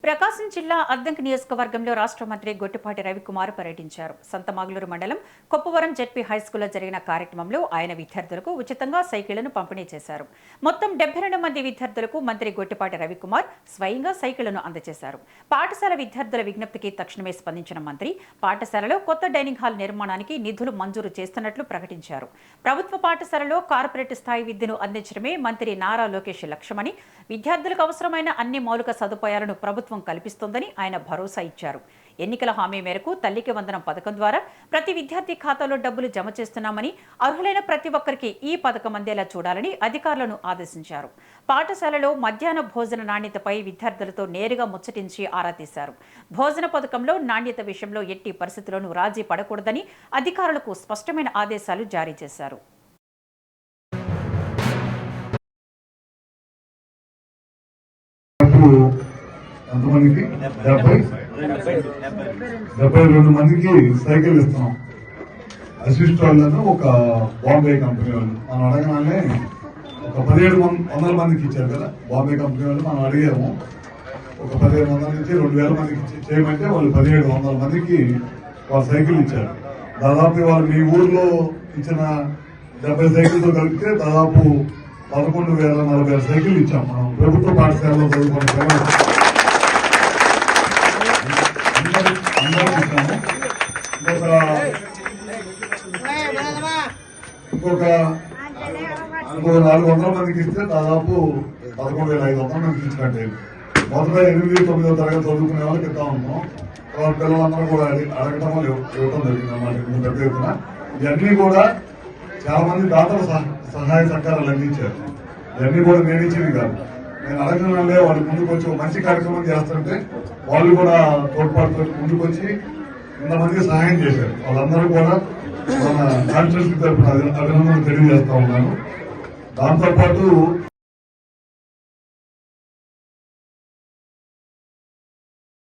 ప్రకాశం జిల్లా అద్దంకి నియోజకవర్గంలో రాష్ట్ర మంత్రి గొట్టిపాటి రవికుమార్ పర్యటించారు. సంతమాగులూరు మండలం కొప్పవరం జెడ్పీ హైస్కూల్లో జరిగిన కార్యక్రమంలో ఆయన విద్యార్థులకు ఉచితంగా సైకిళ్లను పంపిణీ చేశారు. మొత్తం 72 మంది విద్యార్థులకు మంత్రి గొట్టిపాటి రవికుమార్ స్వయంగా సైకిళ్లను అందజేశారు. పాఠశాల విద్యార్థుల విజ్ఞప్తికి తక్షణమే స్పందించిన మంత్రి పాఠశాలలో కొత్త డైనింగ్ హాల్ నిర్మాణానికి నిధులు మంజూరు చేస్తున్నట్లు ప్రకటించారు. ప్రభుత్వ పాఠశాలలో కార్పొరేట్ స్థాయి విద్యను అందించడమే మంత్రి నారా లోకేష్ లక్ష్యమని, విద్యార్థులకు అవసరమైన అన్ని మౌలిక సదుపాయాలను ప్రభుత్వం కల్పిస్తోందని ఆయన భరోసా ఇచ్చారు. ఎన్నికల హామీ మేరకు తల్లికి వందనం పథకం ద్వారా ప్రతి విద్యార్థి ఖాతాలో డబ్బులు జమ చేస్తున్నామని, అర్హులైన ప్రతి ఒక్కరికి ఈ పథకం అందేలా చూడాలని అధికారులను ఆదేశించారు. పాఠశాలలో మధ్యాహ్న భోజన నాణ్యతపై విద్యార్థులతో నేరుగా ముచ్చటించి ఆరా తీశారు. భోజన పథకంలో నాణ్యత విషయంలో ఎట్టి పరిస్థితుల్లోనూ రాజీ పడకూడదని అధికారులకు స్పష్టమైన ఆదేశాలు జారీ చేశారు. ఎంతమందికి 72 మందికి సైకిల్ ఇస్తున్నాం. అసిస్ట్ వాళ్ళను ఒక బాంబే కంపెనీ వాళ్ళు మనం అడగగానే ఒక 1700 మందికి ఇచ్చారు కదా. బాంబే కంపెనీ వాళ్ళు మనం అడిగాము, ఒక 1500 నుంచి 2000 మందికి చేయమంటే వాళ్ళు 1700 మందికి వాళ్ళు సైకిల్ ఇచ్చారు. దాదాపు వాళ్ళు మీ ఊర్లో ఇచ్చిన 70 సైకిల్తో కలిపితే దాదాపు 11,040 సైకిల్ ఇచ్చాం మనం ప్రభుత్వ పాఠశాలలో చదువుకున్న పిల్లలు. ఇంకొక 400 మందికి ఇస్తే దాదాపు 11,500 మందికి ఇచ్చినట్టే. మొదట 8, 9వ తరగతి చదువుకునే వాళ్ళకి ఇద్దాం అనుకున్నాం. వాళ్ళ పిల్లలందరూ కూడా అడగటం ఇవ్వటం జరిగింది అన్నమాట. పెద్ద ఎత్తున ఇవన్నీ కూడా చాలా మంది దాతలు సహాయ సహకారాలు అందించారు. ఇవన్నీ కూడా నేను ఇచ్చింది కాదు, నేను అడగగానే వాళ్ళు ముందుకు వచ్చి మంచి కార్యక్రమం చేస్తుంటే వాళ్ళు కూడా తోడ్పాటుతో ముందుకు వచ్చి ఇంతమందికి సహాయం చేశారు. వాళ్ళందరూ కూడా మన కాన్స్టిట్యూన్సీ తరఫున అభినందనలు తెలియజేస్తా ఉన్నాను. దాంతోపాటు